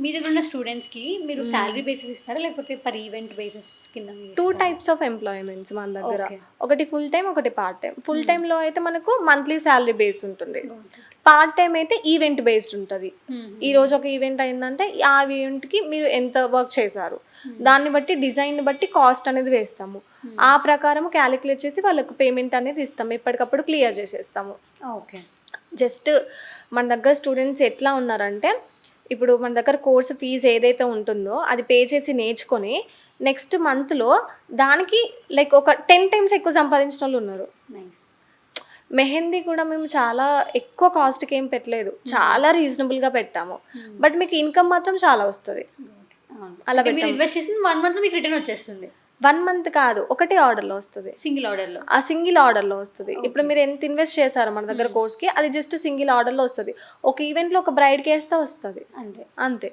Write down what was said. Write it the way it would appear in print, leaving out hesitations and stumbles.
మీ దగ్గర ఉన్న స్టూడెంట్స్‌కి మీరు సాలరీ బేసిస్ ఇస్తారా? లేకపోతే పర్ ఈవెంట్ బేసిస్ కింద మీరు 2 ఇస్తారా? టైప్స్ ఆఫ్ ఎంప్లాయ్మెంట్స్ మన దగ్గర. ఓకే. ఒకటి ఫుల్ టైమ్, ఒకటి పార్ట్ టైమ్. ఫుల్ టైమ్‌లో అయితే మనకు మంత్లీ సాలరీ బేస్ ఉంటుంది. పార్ట్ టైమ్ అయితే ఈవెంట్ బేస్డ్ ఉంటుంది. ఈ రోజు ఒక ఈవెంట్ అయిందంటే ఆ ఈవెంట్కి మీరు ఎంత వర్క్ చేశారు, దాన్ని బట్టి డిజైన్ బట్టి కాస్ట్ అనేది వేస్తాము. ఆ ప్రకారం క్యాలిక్యులేట్ చేసి వాళ్ళకు పేమెంట్ అనేది ఇస్తాము. ఎప్పటికప్పుడు క్లియర్ చేసేస్తాము. ఓకే. జస్ట్ మన దగ్గర స్టూడెంట్స్ ఎట్లా ఉన్నారంటే, ఇప్పుడు మన దగ్గర కోర్సు ఫీజు ఏదైతే ఉంటుందో అది పే చేసి నేర్చుకొని నెక్స్ట్ మంత్లో దానికి లైక్ ఒక 10 టైమ్స్ ఎక్కువ సంపాదించిన వాళ్ళు ఉన్నారు. నైస్. మెహందీ కూడా మేము చాలా ఎక్కువ కాస్ట్కి ఏం పెట్టలేదు, చాలా రీజనబుల్గా పెట్టాము. బట్ మీకు ఇన్కమ్ మాత్రం చాలా వస్తుంది. అలా అంటే మీరు ఇన్వెస్ట్ చేసింది 1 మంత్‌లో మీకు రిటర్న్ వచ్చేస్తుంది. 1 మంత్ కాదు, ఒకటే ఆర్డర్లో వస్తుంది. సింగిల్ ఆర్డర్‌లో. ఆ సింగిల్ ఆర్డర్లో వస్తుంది. ఇప్పుడు మీరు ఎంత ఇన్వెస్ట్ చేశారో మన దగ్గర కోర్స్కి, అది జస్ట్ సింగిల్ ఆర్డర్లో వస్తుంది. ఒక ఈవెంట్లో ఒక బ్రైడ్కి వేస్తే వస్తుంది అంతే. అంతే.